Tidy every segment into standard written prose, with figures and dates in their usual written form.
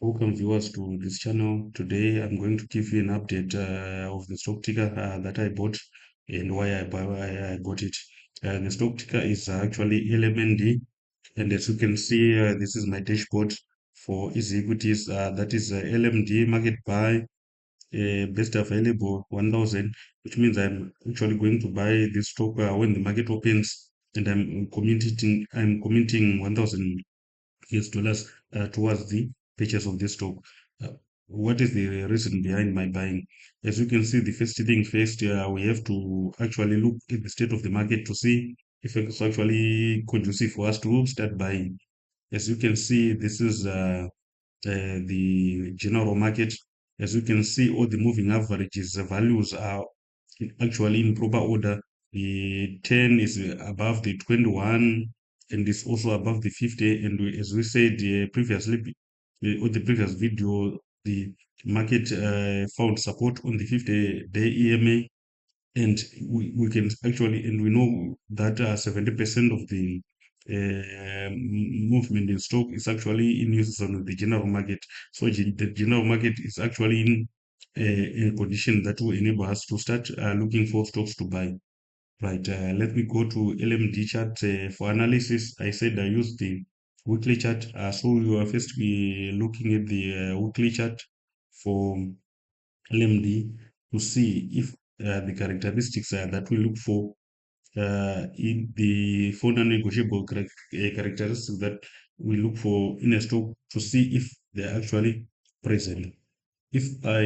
Welcome viewers to this channel. Today I'm going to give you an update of the stock ticker that I bought and why I bought it. The stock ticker is actually LMND, and as you can see, this is my dashboard for Easy Equities. That is LMD market buy best available 1000, which means I'm actually going to buy this stock when the market opens, and I'm committing 1000 US dollars towards the purchase of this stock. Uh, what is the reason behind my buying? As you can see, the first thing first, we have to actually look at the state of the market to see if it's actually conducive for us to start buying. As you can see, this is the general market. As you can see, all the moving averages values are actually in proper order. The 10 is above the 21 and is also above the 50. And as we said previously, on the previous video, the market found support on the 50-day EMA, and we can actually, and we know that 70% of the movement in stock is actually in use on the general market. So the general market is actually in a condition that will enable us to start looking for stocks to buy. Right, let me go to LMD chart for analysis. I said I use the weekly chart. So you are first looking at the weekly chart for LMD to see if the characteristics that we look for in the four non-negotiable characteristics that we look for in a stock to see if they're actually present. If I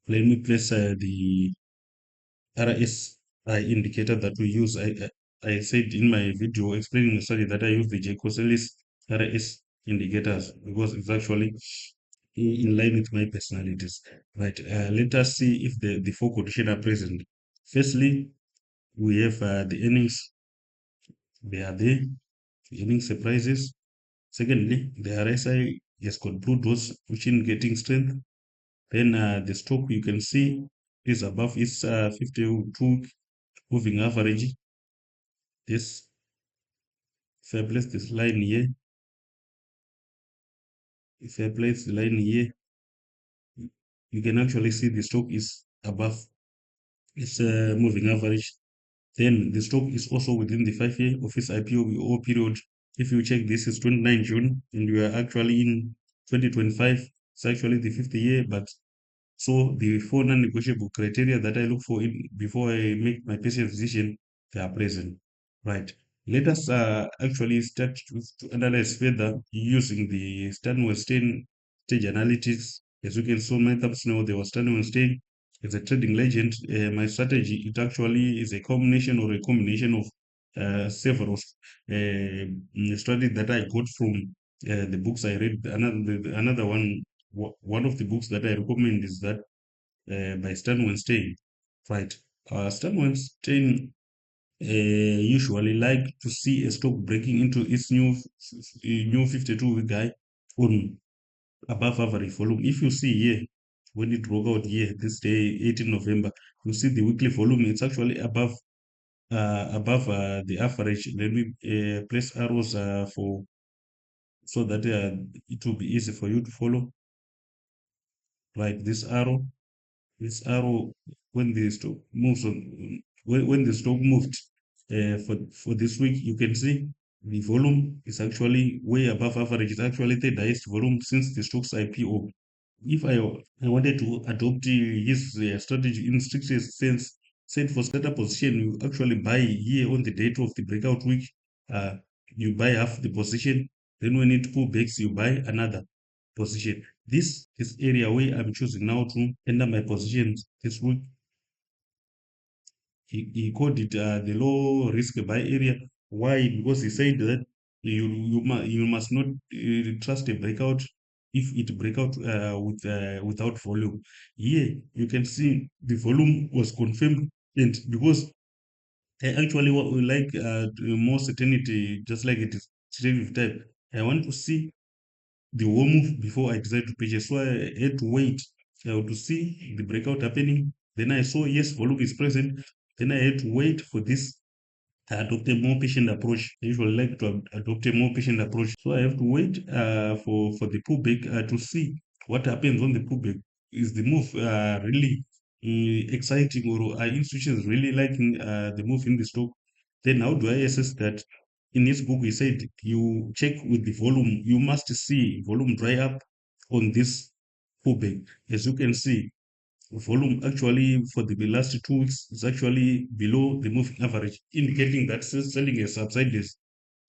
let me place the RSI indicator that we use. I said in my video explaining the study that I use the Jacobs RS indicators because it's actually in line with my personalities. Right. Let us see if the four conditions are present. Firstly, we have the earnings. They are there. The earnings surprises. Secondly, the RSI has got blue dots, which in getting strength. Then the stock you can see is above its 52 moving average. This, if I place this line here, if I place the line here, you can actually see the stock is above its moving average. Then the stock is also within the 5-year of its IPO period. If you check, this is 29 June, and we are actually in 2025. It's actually the 50th year, but so the four non-negotiable criteria that I look for before I make my purchase decision, they are present. Right. Let us actually start to analyze further using the Weinstein stage analytics. As you can see, my thumbs now, there was Weinstein as a trading legend. My strategy, it actually is a combination or a combination of several strategies that I got from the books I read. Another one, one of the books that I recommend is that by Weinstein. Right. Weinstein usually like to see a stock breaking into its new 52-week high on above average volume. If you see here, when it broke out here, this day, 18 November, you see the weekly volume, it's actually above the average. Let me place arrows for so that it will be easy for you to follow. Right, this arrow, when the stock moves on, when the stock moved for this week, you can see the volume is actually way above average. It's actually the highest volume since the stock's IPO. If I wanted to adopt his strategy in strictest sense, said for starter position, you actually buy here on the date of the breakout week. Uh, you buy half the position. Then when it pullbacks, you buy another position. This is area where I'm choosing now to enter my positions this week. He called it the low risk buy area. Why? Because he said that you must not trust a breakout if it break out without volume. Here you can see the volume was confirmed, and because I actually would like more certainty, just like it is strategic type. I want to see the whole move before I decided to purchase. So I had to wait to see the breakout happening. Then I saw yes, volume is present. Then I had to wait for this adopt a more patient approach. I usually like to adopt a more patient approach. So I have to wait for the pullback to see what happens on the pullback. Is the move really exciting, or are institutions really liking the move in the stock? Then how do I assess that? In this book, he said you check with the volume. You must see volume dry up on this pullback. As you can see, volume actually for the last 2 weeks is actually below the moving average, indicating that selling has subsided.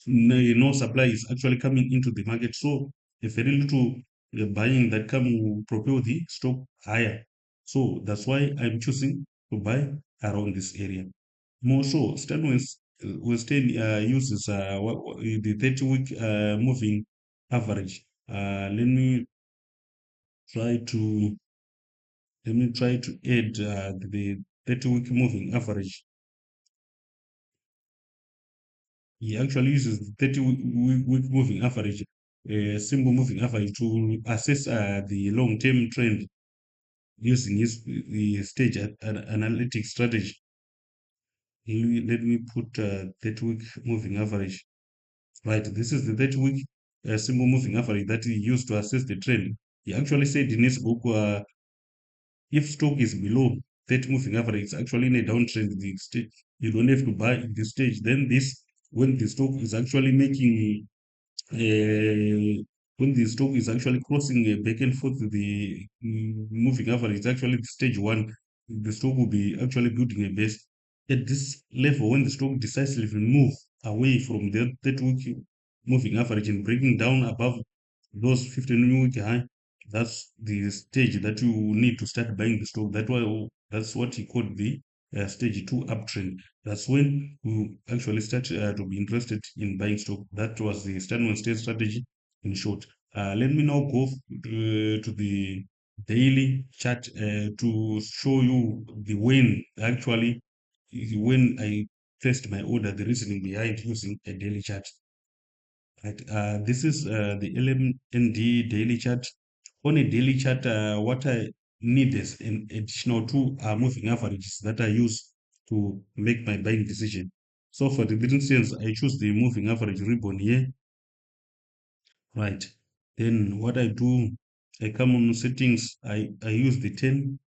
No supply is actually coming into the market. So a very little buying that come will propel the stock higher. So that's why I'm choosing to buy around this area. More so, Western uses the 30-week moving average. Try to let me try to add the 30-week moving average. He actually uses the 30-week moving average, simple moving average, to assess the long-term trend using his stage analytic strategy. Let me put 30-week moving average. Right, this is the 30-week simple moving average that he used to assess the trend. He actually said in his book, if stock is below 30 moving average, it's actually in a downtrend. The stage, you don't have to buy at this stage. Then this, when the stock is actually making when the stock is actually crossing a back and forth with the moving average, it's actually the stage one. The stock will be actually building a base at this level. When the stock decisively move away from the 30-week moving average and breaking down above those 15-week high, that's the stage that you need to start buying the stock. That's what he called the stage two uptrend. That's when we actually start to be interested in buying stock. That was the stand state strategy in short. Let me now go to the daily chart to show you the when I placed my order, the reasoning behind using a daily chart. Right. This is the LMND daily chart. On a daily chart, what I need is an additional two moving averages that I use to make my buying decision. So for the instance, I choose the moving average ribbon here. Right. Then what I do, I come on settings. I use the 10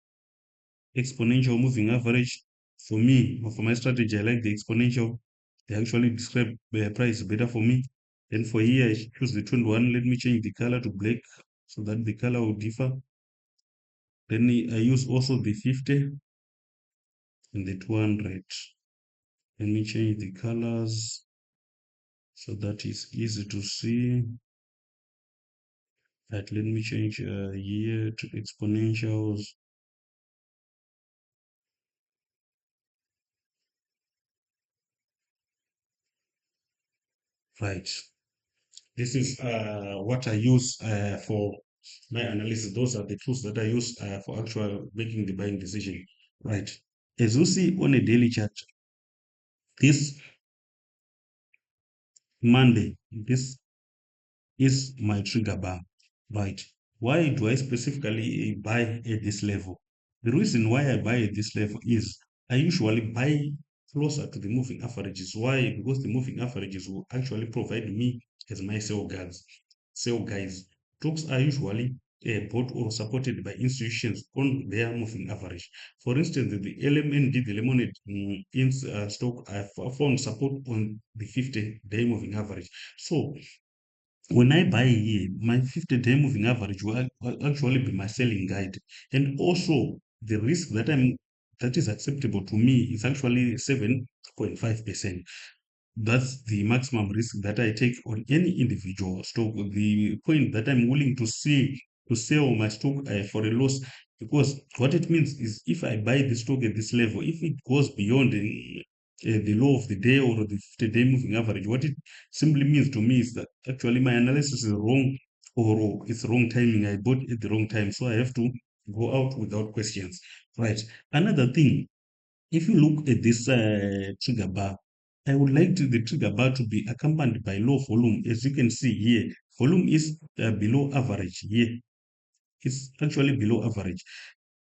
exponential moving average. For me, for my strategy, I like the exponential. They actually describe the price better for me. Then for here, I choose the 21. Let me change the color to black so that the color will differ. Then I use also the 50 and the 200. Let me change the colors so that it's easy to see. Right, let me change here to exponentials. Right. This is what I use for my analysis. Those are the tools that I use for actual making the buying decision. Right. As you see on a daily chart, this Monday, this is my trigger bar. Right. Why do I specifically buy at this level? The reason why I buy at this level is I usually buy closer to the moving averages. Why? Because the moving averages will actually provide me as my sell guys. Sell guys. Stocks are usually bought or supported by institutions on their moving average. For instance, the LMND, the Lemonade stock, I found support on the 50-day moving average. So when I buy here, my 50-day moving average will actually be my selling guide. And also the risk that is acceptable to me is actually 7.5%. That's the maximum risk that I take on any individual stock. The point that I'm willing to see to sell my stock for a loss, because what it means is if I buy the stock at this level, if it goes beyond the low of the day or the 50-day moving average, what it simply means to me is that actually my analysis is wrong, or it's wrong timing. I bought at the wrong time, so I have to go out without questions. Right. Another thing, if you look at this trigger bar, I would like the trigger bar to be accompanied by low volume. As you can see here, volume is below average here. It's actually below average.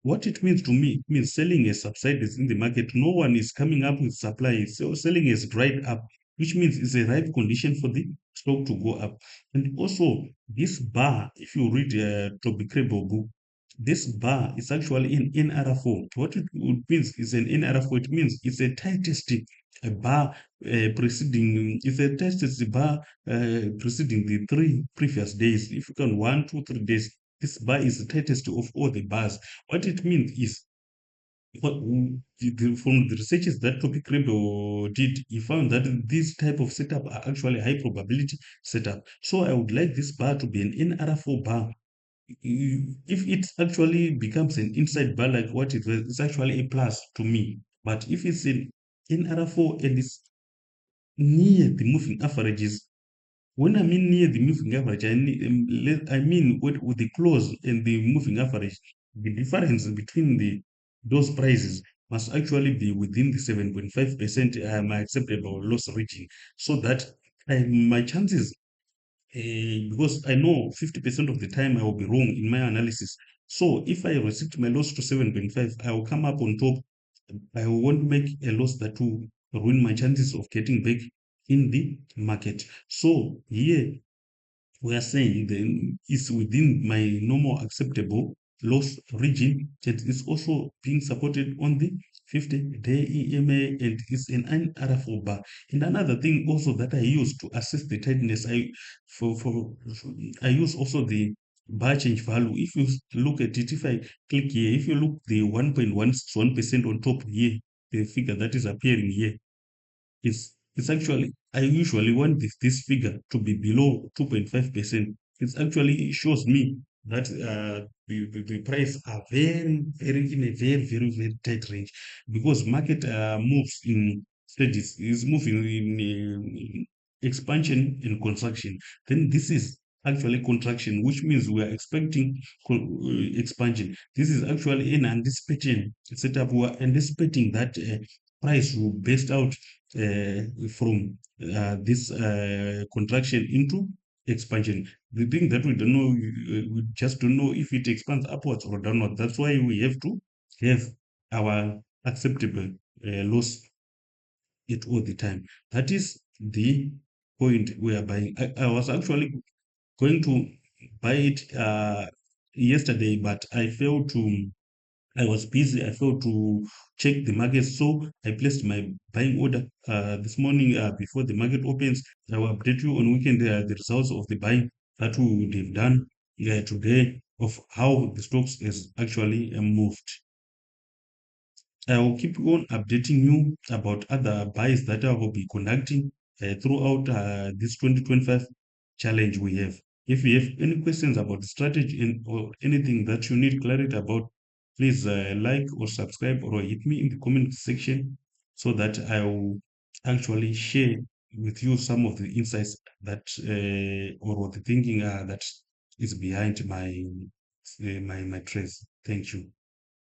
What it means to me, it means selling has subsided in the market. No one is coming up with supply. So selling has dried up, which means it's a ripe condition for the stock to go up. And also, this bar, if you read Toby Crable book, this bar is actually an NR4. What it means is an NR4. It means it's a tightest bar preceding. It's a tightest bar preceding the 3 previous days. If you can 1, 2, 3 days, this bar is the tightest of all the bars. What it means is, from the researches that Topic Rebel did, he found that these type of setup are actually high probability setup. So I would like this bar to be an NR4 bar. If it actually becomes an inside bar like what it was, it's actually a plus to me. But if it's an NR4 and it's near the moving averages, when I mean near the moving average, I mean with the close and the moving average, the difference between those prices must actually be within the 7.5% my acceptable loss region, so that my chances, because I know 50% of the time I will be wrong in my analysis. So if I restrict my loss to 7.5, I will come up on top. I won't make a loss that will ruin my chances of getting back in the market. So here we are saying then is within my normal acceptable loss region, that is also being supported on the 50-day EMA, and is an NR4 bar. And another thing also that I use to assess the tightness, I use also the bar change value. If you look at it, if I click here, if you look the 1.161% on top here, the figure that is appearing here, it's actually, I usually want this figure to be below 2.5%. It's actually, it shows me that the price are very in a very tight range, because market moves in stages, is moving in expansion and contraction. Then this is actually contraction, which means we are expecting expansion. This is actually an anticipation setup. We are anticipating that price will burst out from this contraction into expansion. The thing that we don't know, we just don't know if it expands upwards or downwards. That's why we have to have our acceptable loss it all the time. That is the point we are buying. I was actually going to buy it yesterday, but I was busy. I failed to check the market, so I placed my buying order this morning before the market opens. I will update you on weekend the results of the buying that we would have done today, of how the stocks is actually moved. I will keep on updating you about other buys that I will be conducting throughout this 2025 challenge we have. If you have any questions about the strategy or anything that you need clarity about, please like or subscribe or hit me in the comment section, so that I will actually share with you some of the insights that or the thinking that is behind my trades. Thank you.